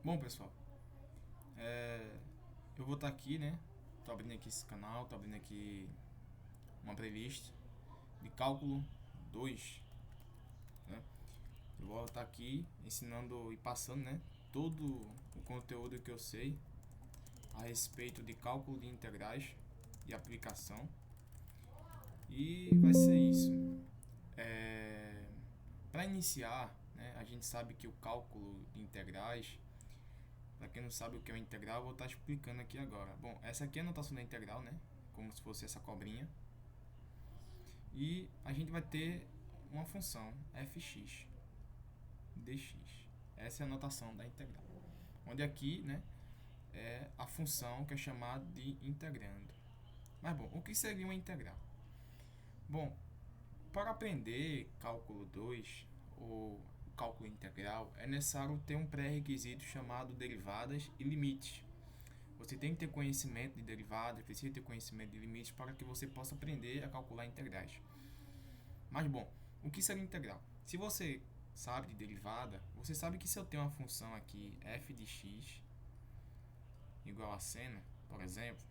Bom, pessoal, eu vou estar aqui, né? Tô abrindo aqui esse canal, tô abrindo aqui uma playlist de cálculo 2, né? Eu vou estar aqui ensinando e passando, né? Todo o conteúdo que eu sei a respeito de cálculo de integrais e aplicação. E vai ser isso. Para iniciar, né? A gente sabe que o cálculo de integrais, para quem não sabe o que é uma integral, eu vou estar explicando aqui agora. Bom, essa aqui é a notação da integral, né? Como se fosse essa cobrinha. E a gente vai ter uma função fx dx. Essa é a notação da integral. Onde aqui, né, é a função que é chamada de integrando. Mas bom, o que seria uma integral? Bom, para aprender cálculo 2 ou cálculo integral, é necessário ter um pré-requisito chamado derivadas e limites. Você tem que ter conhecimento de derivadas, precisa ter conhecimento de limites para que você possa aprender a calcular integrais. Mas bom, o que seria integral? Se você sabe de derivada, você sabe que se eu tenho uma função aqui f de x igual a seno, por exemplo,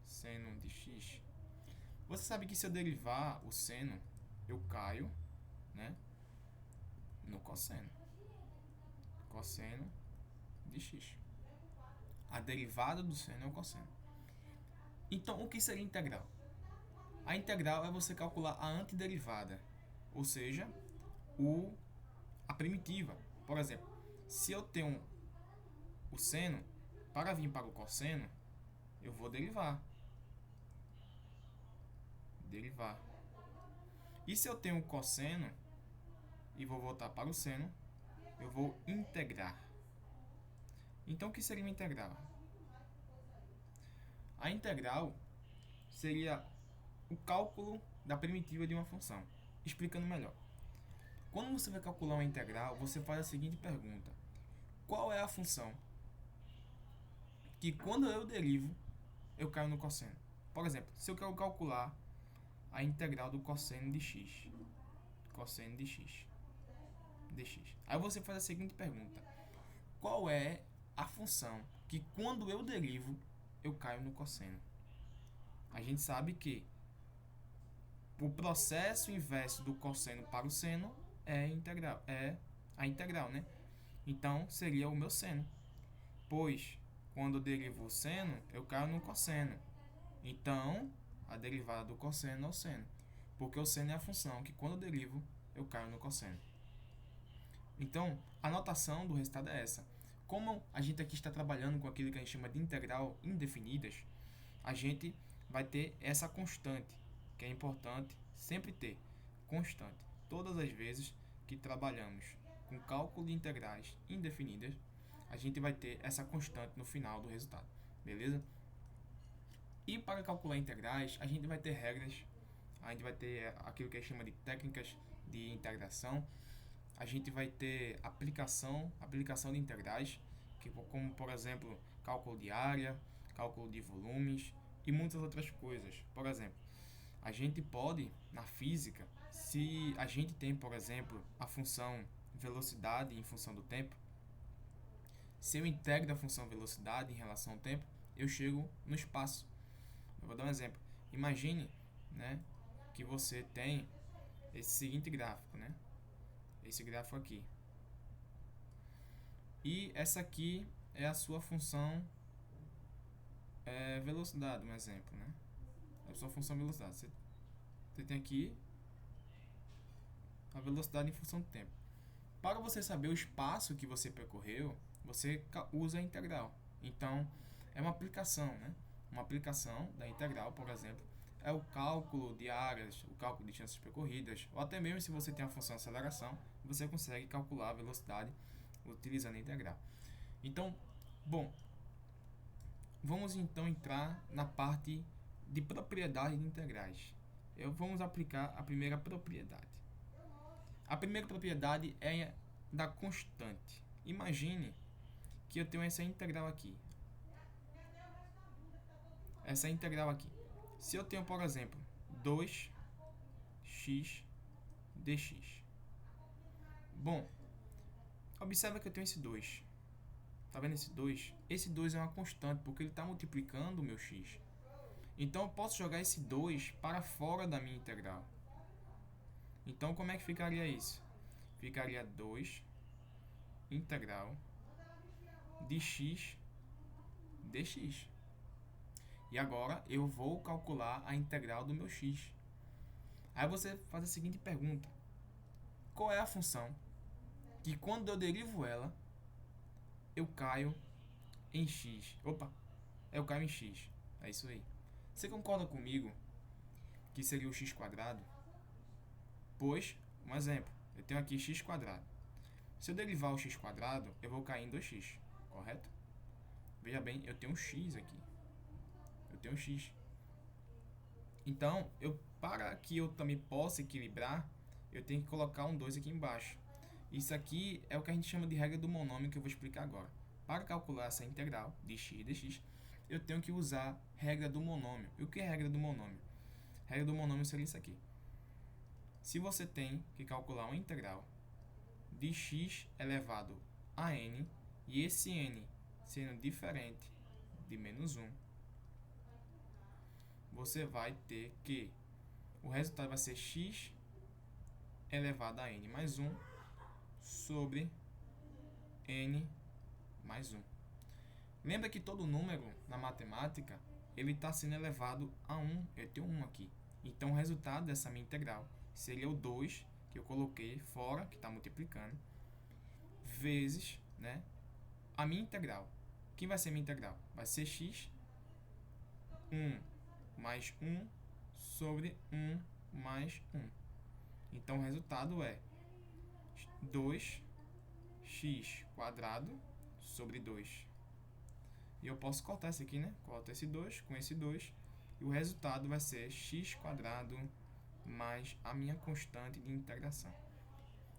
seno de x, você sabe que se eu derivar o seno, eu caio, né, no cosseno. Cosseno de x. A derivada do seno é o cosseno. Então, o que seria integral? A integral é você calcular a antiderivada, ou seja, a primitiva. Por exemplo, se eu tenho o seno, para vir para o cosseno, eu vou derivar. Derivar. E se eu tenho o cosseno e vou voltar para o seno, eu vou integrar. Então, o que seria uma integral? A integral seria o cálculo da primitiva de uma função. Explicando melhor. Quando você vai calcular uma integral, você faz a seguinte pergunta: qual é a função que quando eu derivo, eu caio no cosseno? Por exemplo, se eu quero calcular a integral do cosseno de x, cosseno de x, dx. Aí você faz a seguinte pergunta: qual é a função que quando eu derivo, eu caio no cosseno? A gente sabe que o processo inverso do cosseno para o seno é a integral, né? Então seria o meu seno, pois quando eu derivo o seno, eu caio no cosseno. Então a derivada do cosseno é o seno, porque o seno é a função que quando eu derivo, eu caio no cosseno. Então, a notação do resultado é essa. Como a gente aqui está trabalhando com aquilo que a gente chama de integral indefinidas, a gente vai ter essa constante, que é importante sempre ter constante. Todas as vezes que trabalhamos com cálculo de integrais indefinidas, a gente vai ter essa constante no final do resultado, beleza? E para calcular integrais, a gente vai ter regras, a gente vai ter aquilo que a gente chama de técnicas de integração, a gente vai ter aplicação de integrais, que, como por exemplo cálculo de área, cálculo de volumes e muitas outras coisas. Por exemplo, a gente pode, na física, se a gente tem, por exemplo, a função velocidade em função do tempo, se eu integro a função velocidade em relação ao tempo, eu chego no espaço. Eu vou dar um exemplo. Imagine, né, que você tem esse seguinte gráfico, né? Esse gráfico aqui. E essa aqui é a sua função velocidade, um exemplo, né? É a sua função velocidade. Você tem aqui a velocidade em função do tempo. Para você saber o espaço que você percorreu, você usa a integral. Então, é uma aplicação, né? Uma aplicação da integral, por exemplo, é o cálculo de áreas, o cálculo de distâncias percorridas, ou até mesmo se você tem a função aceleração, você consegue calcular a velocidade utilizando a integral. Então, bom, vamos então entrar na parte de propriedade de integrais. Vamos aplicar a primeira propriedade. A primeira propriedade é da constante. Imagine que eu tenho essa integral aqui. Essa integral aqui. Se eu tenho, por exemplo, 2x dx. Bom, observa que eu tenho esse 2. Tá vendo esse 2? Esse 2 é uma constante, porque ele está multiplicando o meu x. Então, eu posso jogar esse 2 para fora da minha integral. Então, como é que ficaria isso? Ficaria 2 integral de x dx. E agora, eu vou calcular a integral do meu x. Aí você faz a seguinte pergunta. Qual é a função que quando eu derivo ela, eu caio em x? Opa, eu caio em x. É isso aí. Você concorda comigo que seria o x quadrado? Pois, um exemplo, eu tenho aqui x quadrado. Se eu derivar o x quadrado, eu vou cair em 2x, correto? Veja bem, eu tenho um x aqui. Eu tenho um x. Então, para que eu também possa equilibrar, eu tenho que colocar um 2 aqui embaixo. Isso aqui é o que a gente chama de regra do monômio, que eu vou explicar agora. Para calcular essa integral de x dx, eu tenho que usar regra do monômio. E o que é regra do monômio? Regra do monômio seria isso aqui. Se você tem que calcular uma integral de x elevado a n, e esse n sendo diferente de menos 1, você vai ter que o resultado vai ser x elevado a n mais 1 sobre n mais 1. Lembra que todo número na matemática ele está sendo elevado a 1. Eu tenho 1 aqui. Então, o resultado dessa minha integral seria o 2, que eu coloquei fora, que está multiplicando, vezes, né, a minha integral. Quem vai ser minha integral? Vai ser x 1 mais 1 sobre 1 mais 1. Então, o resultado é 2x quadrado sobre 2. E eu posso cortar isso aqui, né? Corto esse 2 com esse 2. E o resultado vai ser x quadrado mais a minha constante de integração.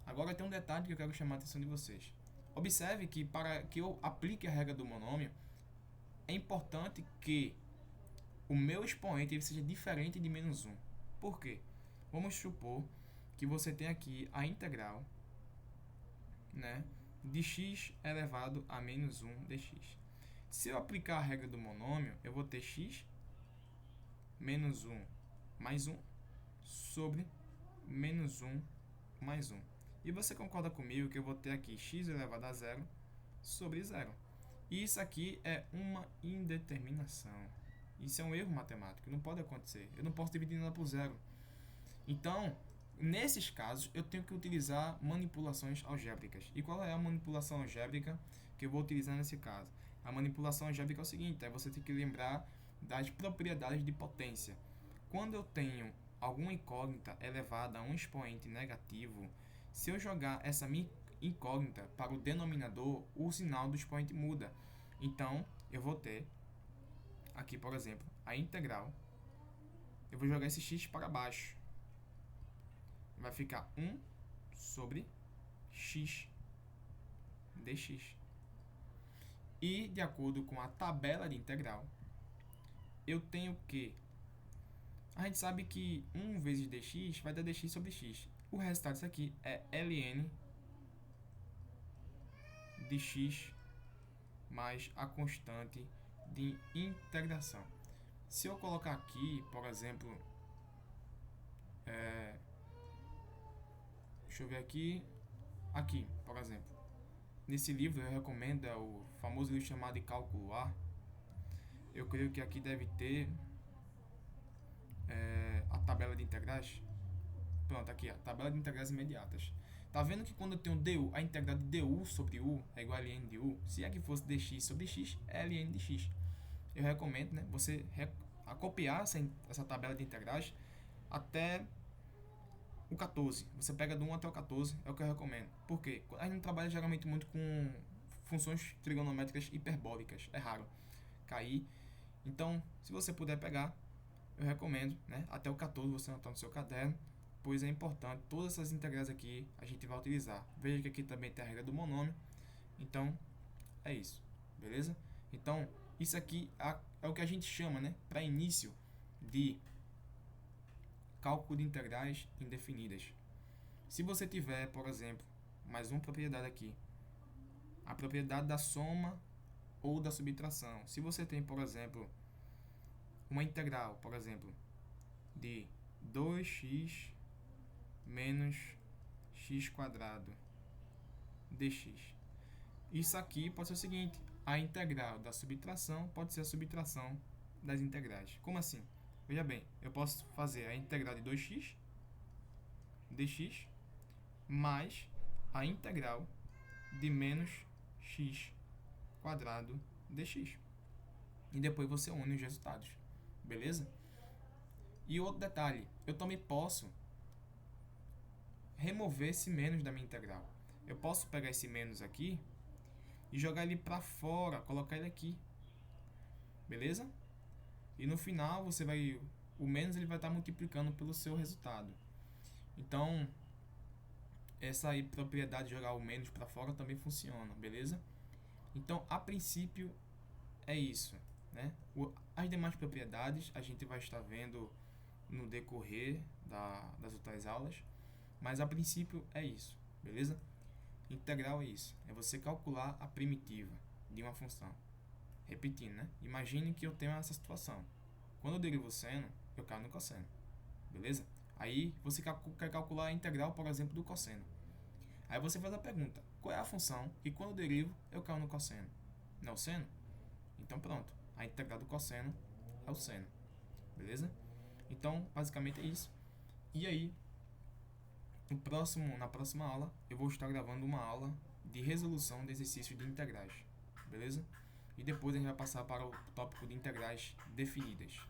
Agora tem um detalhe que eu quero chamar a atenção de vocês. Observe que para que eu aplique a regra do monômio, é importante que o meu expoente ele seja diferente de menos 1. Por quê? Vamos supor que você tem aqui a integral, né, de x elevado a menos 1 dx. Se eu aplicar a regra do monômio, eu vou ter x menos 1 mais 1 sobre menos 1 mais 1. E você concorda comigo que eu vou ter aqui x elevado a 0 sobre 0. E isso aqui é uma indeterminação. Isso é um erro matemático, não pode acontecer. Eu não posso dividir nada por 0. Então, nesses casos, eu tenho que utilizar manipulações algébricas. E qual é a manipulação algébrica que eu vou utilizar nesse caso? A manipulação algébrica é o seguinte, você tem que lembrar das propriedades de potência. Quando eu tenho alguma incógnita elevada a um expoente negativo, se eu jogar essa minha incógnita para o denominador, o sinal do expoente muda. Então, eu vou ter aqui, por exemplo, a integral. Eu vou jogar esse x para baixo. Vai ficar 1 sobre x dx. E, de acordo com a tabela de integral, eu tenho que... A gente sabe que 1 vezes dx vai dar dx sobre x. O resultado disso aqui é ln de x mais a constante de integração. Se eu colocar aqui, por exemplo, deixa eu ver aqui, por exemplo, nesse livro eu recomendo o famoso livro chamado de Cálculo A. Eu creio que aqui deve ter a tabela de integrais. Pronto, aqui, a tabela de integrais imediatas. Tá vendo que quando eu tenho du, a integral de du sobre u é igual a ln de u? Se é que fosse dx sobre x, é ln de x. Eu recomendo, né, você copiar essa tabela de integrais até o 14. Você pega do 1 até o 14, é o que eu recomendo. Por quê? A gente não trabalha geralmente muito com funções trigonométricas hiperbólicas. É raro cair. Então, se você puder pegar, eu recomendo, né, até o 14 você anotar no seu caderno, pois é importante. Todas essas integrais aqui a gente vai utilizar. Veja que aqui também tem a regra do monômio. Então, é isso. Beleza? Então, isso aqui é o que a gente chama, né, para início de cálculo de integrais indefinidas. Se você tiver, por exemplo, mais uma propriedade aqui, a propriedade da soma ou da subtração. Se você tem, por exemplo, uma integral, por exemplo, de 2x menos x quadrado dx. Isso aqui pode ser o seguinte: a integral da subtração pode ser a subtração das integrais. Como assim? Veja bem, eu posso fazer a integral de 2x dx mais a integral de menos x quadrado dx. E depois você une os resultados. Beleza? E outro detalhe, eu também posso remover esse menos da minha integral. Eu posso pegar esse menos aqui e jogar ele para fora, colocar ele aqui. Beleza? E no final o menos ele vai estar multiplicando pelo seu resultado. Então, essa aí propriedade de jogar o menos para fora também funciona, beleza? Então, a princípio é isso, né? As demais propriedades a gente vai estar vendo no decorrer das outras aulas, mas a princípio é isso, beleza? Integral é isso, é você calcular a primitiva de uma função. Repetindo, né? Imagine que eu tenho essa situação. Quando eu derivo o seno, eu caio no cosseno, beleza? Aí você quer calcular a integral, por exemplo, do cosseno. Aí você faz a pergunta: qual é a função que quando eu derivo eu caio no cosseno? Não é o seno? Então pronto, a integral do cosseno é o seno, beleza? Então basicamente é isso. E aí, na próxima aula eu vou estar gravando uma aula de resolução de exercícios de integrais, beleza? E depois a gente vai passar para o tópico de integrais definidas.